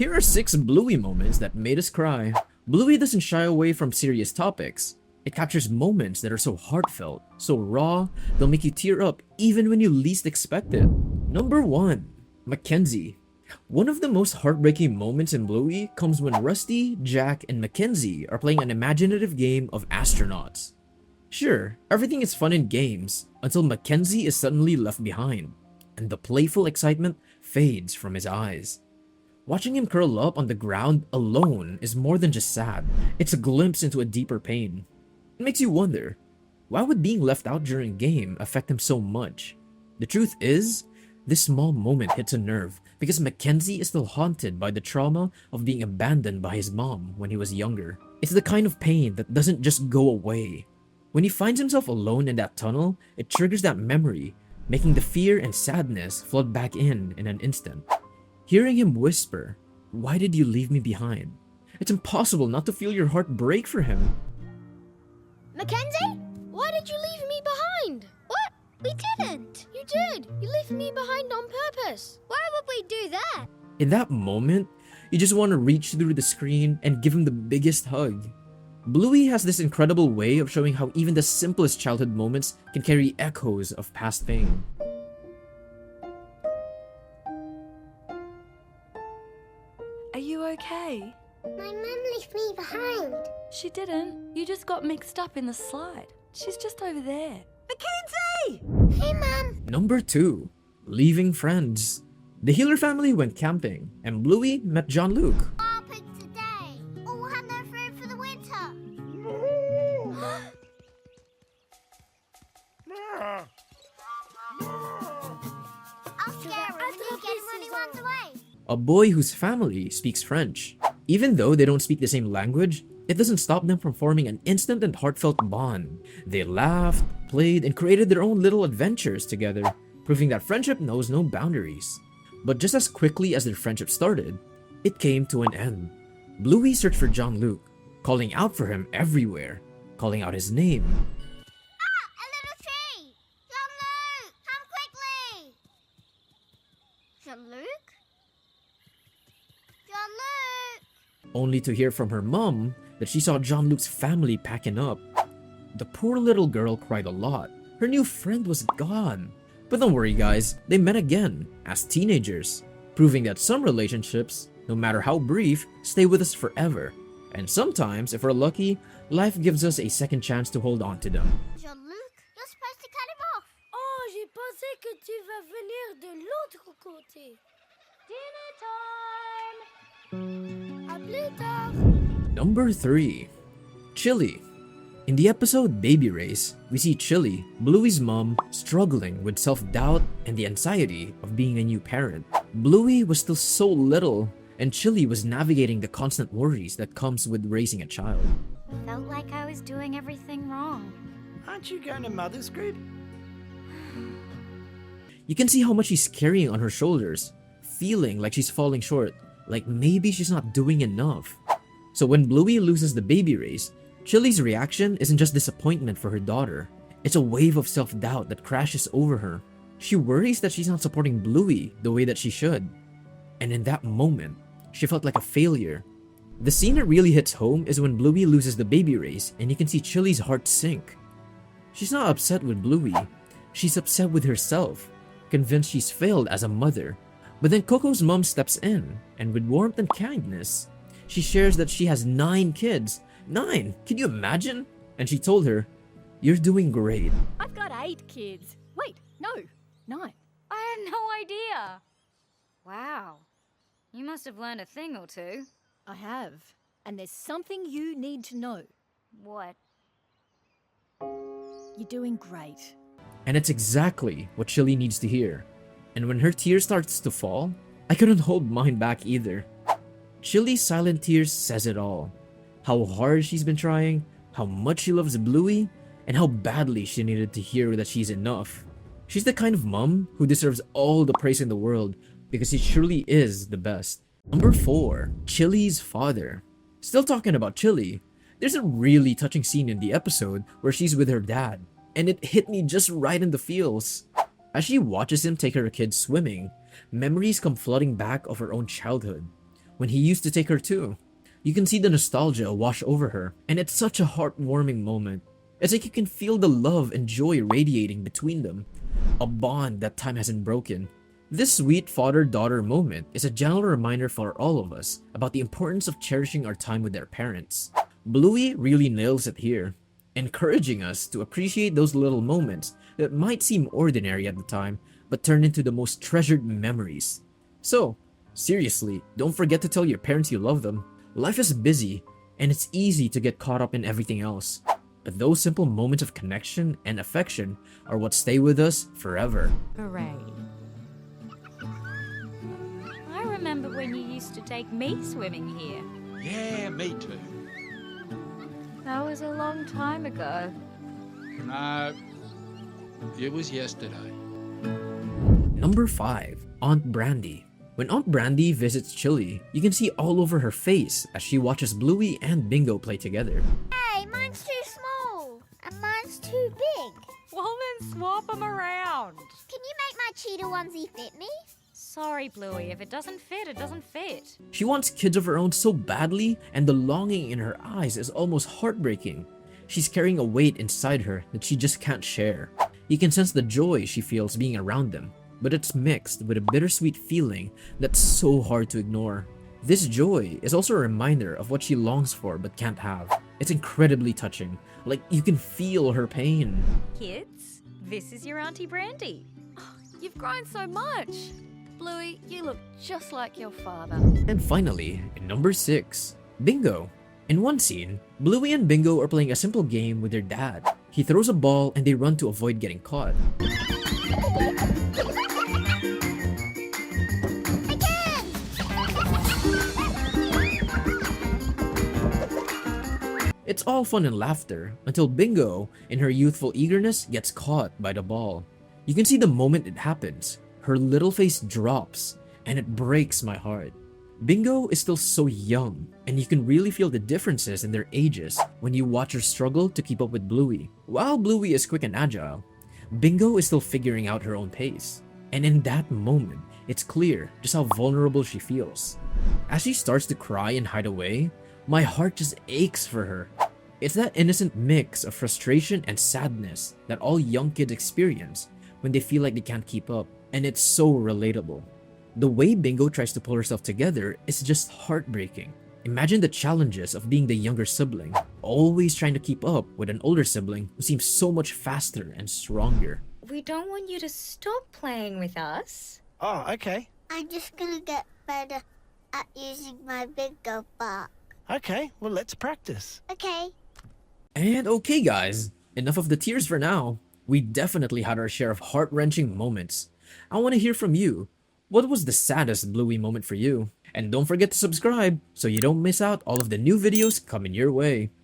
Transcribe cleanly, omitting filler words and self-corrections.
Here are 6 Bluey moments that made us cry. Bluey doesn't shy away from serious topics. It captures moments that are so heartfelt, so raw, they'll make you tear up even when you least expect it. Number 1. Mackenzie. One of the most heartbreaking moments in Bluey comes when Rusty, Jack, and Mackenzie are playing an imaginative game of astronauts. Sure, everything is fun in games until Mackenzie is suddenly left behind, and the playful excitement fades from his eyes. Watching him curl up on the ground alone is more than just sad, it's a glimpse into a deeper pain. It makes you wonder, why would being left out during a game affect him so much? The truth is, this small moment hits a nerve because Mackenzie is still haunted by the trauma of being abandoned by his mom when he was younger. It's the kind of pain that doesn't just go away. When he finds himself alone in that tunnel, it triggers that memory, making the fear and sadness flood back in an instant. Hearing him whisper, "Why did you leave me behind?" It's impossible not to feel your heart break for him. Mackenzie? Why did you leave me behind? What? We didn't. You did. You left me behind on purpose. Why would we do that? In that moment, you just want to reach through the screen and give him the biggest hug. Bluey has this incredible way of showing how even the simplest childhood moments can carry echoes of past pain. Are you okay? My mum left me behind. She didn't. You just got mixed up in the slide. She's just over there. Mackenzie! Hey, Mum. Number 2. Leaving friends. The Healer family went camping, and Bluey met John-Luke. Our pick today. Or we'll have no food for the winter. I'll scare him and you get him when he runs away. A boy whose family speaks French. Even though they don't speak the same language, it doesn't stop them from forming an instant and heartfelt bond. They laughed, played, and created their own little adventures together, proving that friendship knows no boundaries. But just as quickly as their friendship started, it came to an end. Bluey searched for John-Luke, calling out for him everywhere, calling out his name. Ah! A little tree! Jean-Luc! Come quickly! Jean-Luc? Jean-Luc! Only to hear from her mom that she saw John-Luke's family packing up. The poor little girl cried a lot. Her new friend was gone. But don't worry guys, they met again as teenagers, proving that some relationships, no matter how brief, stay with us forever. And sometimes, if we're lucky, life gives us a second chance to hold on to them. Jean-Luc, you're supposed to cut him off. Oh, j'ai pensé que tu vas venir de l'autre côté. Dinner time! À plus tard! Number 3. Chili. In the episode Baby Race, we see Chili, Bluey's mom, struggling with self-doubt and the anxiety of being a new parent. Bluey was still so little, and Chili was navigating the constant worries that comes with raising a child. Felt like I was doing everything wrong. Aren't you going to mother's group? You can see how much she's carrying on her shoulders, feeling like she's falling short, like maybe she's not doing enough. So when Bluey loses the baby race, Chili's reaction isn't just disappointment for her daughter, it's a wave of self-doubt that crashes over her. She worries that she's not supporting Bluey the way that she should. And in that moment, she felt like a failure. The scene that really hits home is when Bluey loses the baby race and you can see Chili's heart sink. She's not upset with Bluey, she's upset with herself, convinced she's failed as a mother. But then Coco's mom steps in, and with warmth and kindness, she shares that she has 9 kids. 9! Can you imagine? And she told her, "You're doing great." I've got 8 kids. Wait, no, 9. I had no idea. Wow. You must have learned a thing or two. I have. And there's something you need to know. What? You're doing great. And it's exactly what Chili needs to hear. And when her tear starts to fall, I couldn't hold mine back either. Chili's silent tears says it all. How hard she's been trying, how much she loves Bluey, and how badly she needed to hear that she's enough. She's the kind of mom who deserves all the praise in the world because she truly is the best. Number 4. Chili's father. Still talking about Chili, there's a really touching scene in the episode where she's with her dad, and it hit me just right in the feels. As she watches him take her kids swimming, memories come flooding back of her own childhood. when he used to take her too. You can see the nostalgia wash over her, and it's such a heartwarming moment. It's like you can feel the love and joy radiating between them, a bond that time hasn't broken. This sweet father-daughter moment is a gentle reminder for all of us about the importance of cherishing our time with our parents. Bluey really nails it here, encouraging us to appreciate those little moments that might seem ordinary at the time, but turn into the most treasured memories. So, seriously, don't forget to tell your parents you love them. Life is busy, and it's easy to get caught up in everything else. But those simple moments of connection and affection are what stay with us forever. Parade. I remember when you used to take me swimming here. Yeah, me too. That was a long time ago. No, it was yesterday. Number 5. Aunt Brandy. When Aunt Brandy visits Chili, you can see all over her face as she watches Bluey and Bingo play together. Hey, mine's too small. And mine's too big. Well, then swap them around. Can you make my cheetah onesie fit me? Sorry, Bluey. If it doesn't fit, it doesn't fit. She wants kids of her own so badly, and the longing in her eyes is almost heartbreaking. She's carrying a weight inside her that she just can't share. You can sense the joy she feels being around them, but it's mixed with a bittersweet feeling that's so hard to ignore. This joy is also a reminder of what she longs for but can't have. It's incredibly touching, like you can feel her pain. Kids, this is your Auntie Brandy. You've grown so much. Bluey, you look just like your father. And finally, in number 6, Bingo. In one scene, Bluey and Bingo are playing a simple game with their dad. He throws a ball and they run to avoid getting caught. It's all fun and laughter until Bingo, in her youthful eagerness, gets caught by the ball. You can see the moment it happens. Her little face drops, and it breaks my heart. Bingo is still so young, and you can really feel the differences in their ages when you watch her struggle to keep up with Bluey. While Bluey is quick and agile, Bingo is still figuring out her own pace. And in that moment, it's clear just how vulnerable she feels. As she starts to cry and hide away, my heart just aches for her. It's that innocent mix of frustration and sadness that all young kids experience when they feel like they can't keep up, and it's so relatable. The way Bingo tries to pull herself together is just heartbreaking. Imagine the challenges of being the younger sibling, always trying to keep up with an older sibling who seems so much faster and stronger. We don't want you to stop playing with us. Oh, okay. I'm just gonna get better at using my bingo bark. Okay, well, let's practice. Okay. And okay guys, enough of the tears for now. We definitely had our share of heart-wrenching moments. I want to hear from you. What was the saddest Bluey moment for you? And don't forget to subscribe so you don't miss out all of the new videos coming your way.